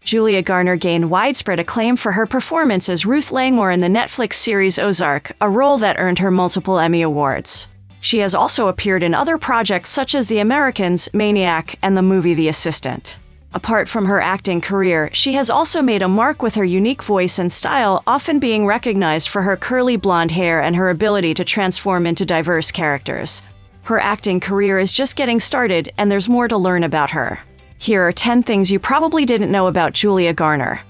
Julia Garner gained widespread acclaim for her performance as Ruth Langmore in the Netflix series Ozark, a role that earned her multiple Emmy Awards. She has also appeared in other projects such as The Americans, Maniac, and the movie The Assistant. Apart from her acting career, she has also made a mark with her unique voice and style, often being recognized for her curly blonde hair and her ability to transform into diverse characters. Her acting career is just getting started, and there's more to learn about her. Here are 10 things you probably didn't know about Julia Garner.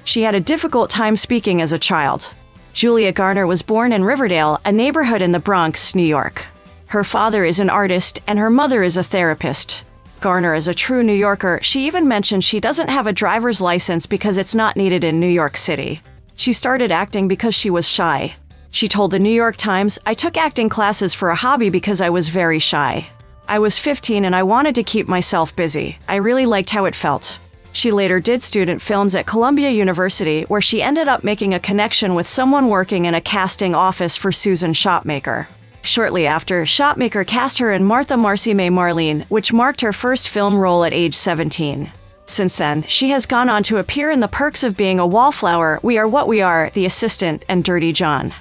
She had a difficult time speaking as a child. Julia Garner was born in Riverdale, a neighborhood in the Bronx, New York. Her father is an artist, and her mother is a therapist. Garner is a true New Yorker. She even mentioned she doesn't have a driver's license because it's not needed in New York City. She started acting because she was shy. She told the New York Times, "I took acting classes for a hobby because I was very shy. I was 15 and I wanted to keep myself busy. I really liked how it felt." She later did student films at Columbia University, where she ended up making a connection with someone working in a casting office for Susan Shopmaker. Shortly after, Shopmaker cast her in Martha Marcy May Marlene, which marked her first film role at age 17. Since then, she has gone on to appear in The Perks of Being a Wallflower, We Are What We Are, The Assistant, and Dirty John.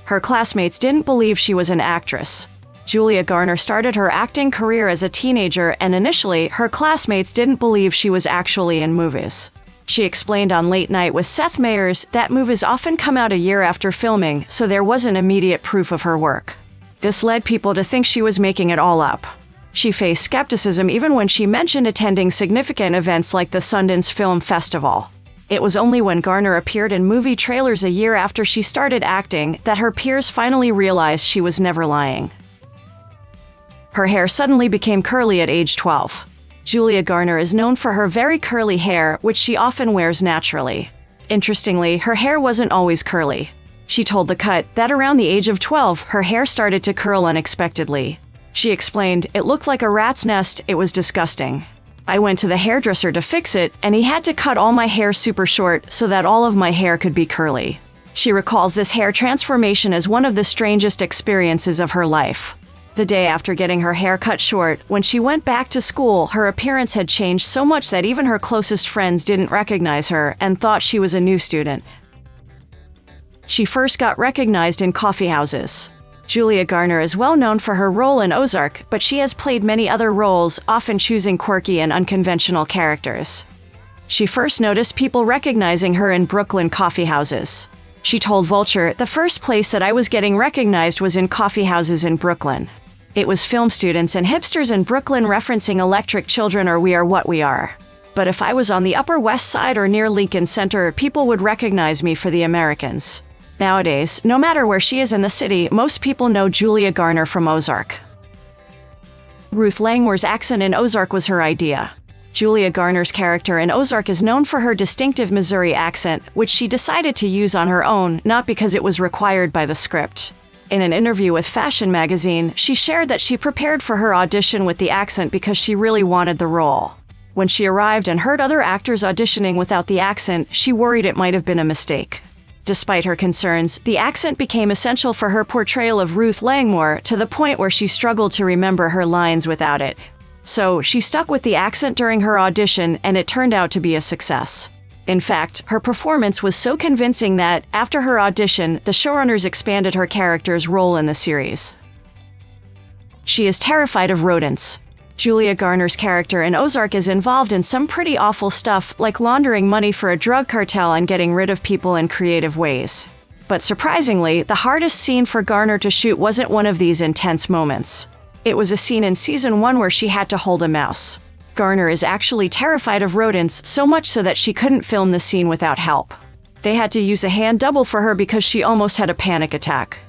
Her classmates didn't believe she was an actress. Julia Garner started her acting career as a teenager, and initially, her classmates didn't believe she was actually in movies. She explained on Late Night with Seth Meyers that movies often come out a year after filming, so there wasn't immediate proof of her work. This led people to think she was making it all up. She faced skepticism even when she mentioned attending significant events like the Sundance Film Festival. It was only when Garner appeared in movie trailers a year after she started acting that her peers finally realized she was never lying. Her hair suddenly became curly at age 12. Julia Garner is known for her very curly hair, which she often wears naturally. Interestingly, her hair wasn't always curly. She told The Cut that around the age of 12, her hair started to curl unexpectedly. She explained, "It looked like a rat's nest, it was disgusting. I went to the hairdresser to fix it, and he had to cut all my hair super short so that all of my hair could be curly." She recalls this hair transformation as one of the strangest experiences of her life. The day after getting her hair cut short, when she went back to school, her appearance had changed so much that even her closest friends didn't recognize her and thought she was a new student. She first got recognized in coffeehouses. Julia Garner is well known for her role in Ozark, but she has played many other roles, often choosing quirky and unconventional characters. She first noticed people recognizing her in Brooklyn coffeehouses. She told Vulture, "The first place that I was getting recognized was in coffeehouses in Brooklyn. It was film students and hipsters in Brooklyn referencing Electric Children or We Are What We Are. But if I was on the Upper West Side or near Lincoln Center, people would recognize me for The Americans." Nowadays, no matter where she is in the city, most people know Julia Garner from Ozark. Ruth Langmore's accent in Ozark was her idea. Julia Garner's character in Ozark is known for her distinctive Missouri accent, which she decided to use on her own, not because it was required by the script. In an interview with Fashion magazine, she shared that she prepared for her audition with the accent because she really wanted the role. When she arrived and heard other actors auditioning without the accent, she worried it might have been a mistake. Despite her concerns, the accent became essential for her portrayal of Ruth Langmore to the point where she struggled to remember her lines without it. So, she stuck with the accent during her audition, and it turned out to be a success. In fact, her performance was so convincing that, after her audition, the showrunners expanded her character's role in the series. She is terrified of rodents. Julia Garner's character in Ozark is involved in some pretty awful stuff, like laundering money for a drug cartel and getting rid of people in creative ways. But surprisingly, the hardest scene for Garner to shoot wasn't one of these intense moments. It was a scene in season 1 where she had to hold a mouse. Garner is actually terrified of rodents, so much so that she couldn't film the scene without help. They had to use a hand double for her because she almost had a panic attack.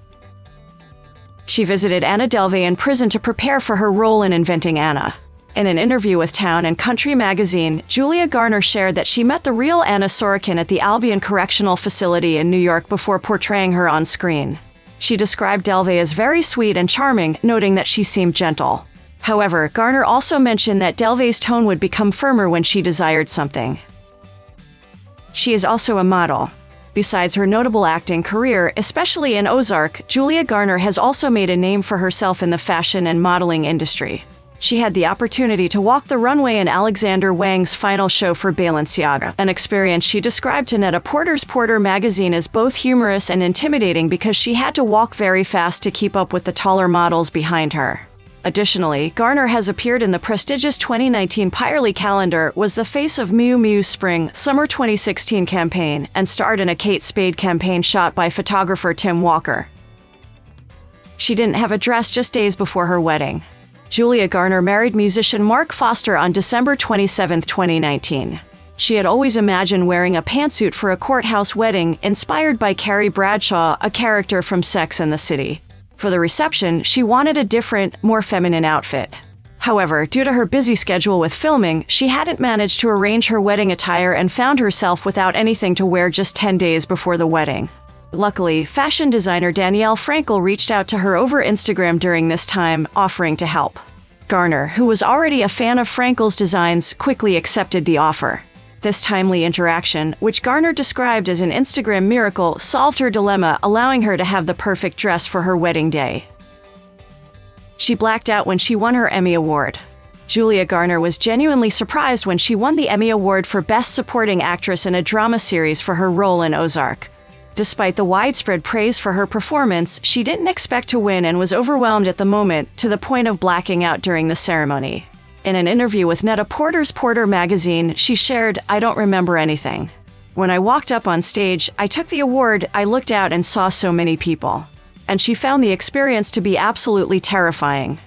She visited Anna Delvey in prison to prepare for her role in Inventing Anna. In an interview with Town and Country magazine, Julia Garner shared that she met the real Anna Sorokin at the Albion Correctional Facility in New York before portraying her on screen. She described Delvey as very sweet and charming, noting that she seemed gentle. However, Garner also mentioned that Delvey's tone would become firmer when she desired something. She is also a model. Besides her notable acting career, especially in Ozark, Julia Garner has also made a name for herself in the fashion and modeling industry. She had the opportunity to walk the runway in Alexander Wang's final show for Balenciaga, an experience she described to Net-a-Porter's Porter magazine as both humorous and intimidating because she had to walk very fast to keep up with the taller models behind her. Additionally, Garner has appeared in the prestigious 2019 Pirelli calendar, was the face of Miu Miu's Spring/Summer 2016 campaign, and starred in a Kate Spade campaign shot by photographer Tim Walker. She didn't have a dress just days before her wedding. Julia Garner married musician Mark Foster on December 27, 2019. She had always imagined wearing a pantsuit for a courthouse wedding, inspired by Carrie Bradshaw, a character from Sex and the City. For the reception, she wanted a different, more feminine outfit. However, due to her busy schedule with filming, she hadn't managed to arrange her wedding attire and found herself without anything to wear just 10 days before the wedding. Luckily, fashion designer Danielle Frankel reached out to her over Instagram during this time, offering to help. Garner, who was already a fan of Frankel's designs, quickly accepted the offer. This timely interaction, which Garner described as an Instagram miracle, solved her dilemma, allowing her to have the perfect dress for her wedding day. She blacked out when she won her Emmy Award. Julia Garner was genuinely surprised when she won the Emmy Award for Best Supporting Actress in a Drama Series for her role in Ozark. Despite the widespread praise for her performance, she didn't expect to win and was overwhelmed at the moment, to the point of blacking out during the ceremony. In an interview with Net-a-Porter's Porter magazine, she shared, "I don't remember anything. When I walked up on stage, I took the award, I looked out and saw so many people." And she found the experience to be absolutely terrifying.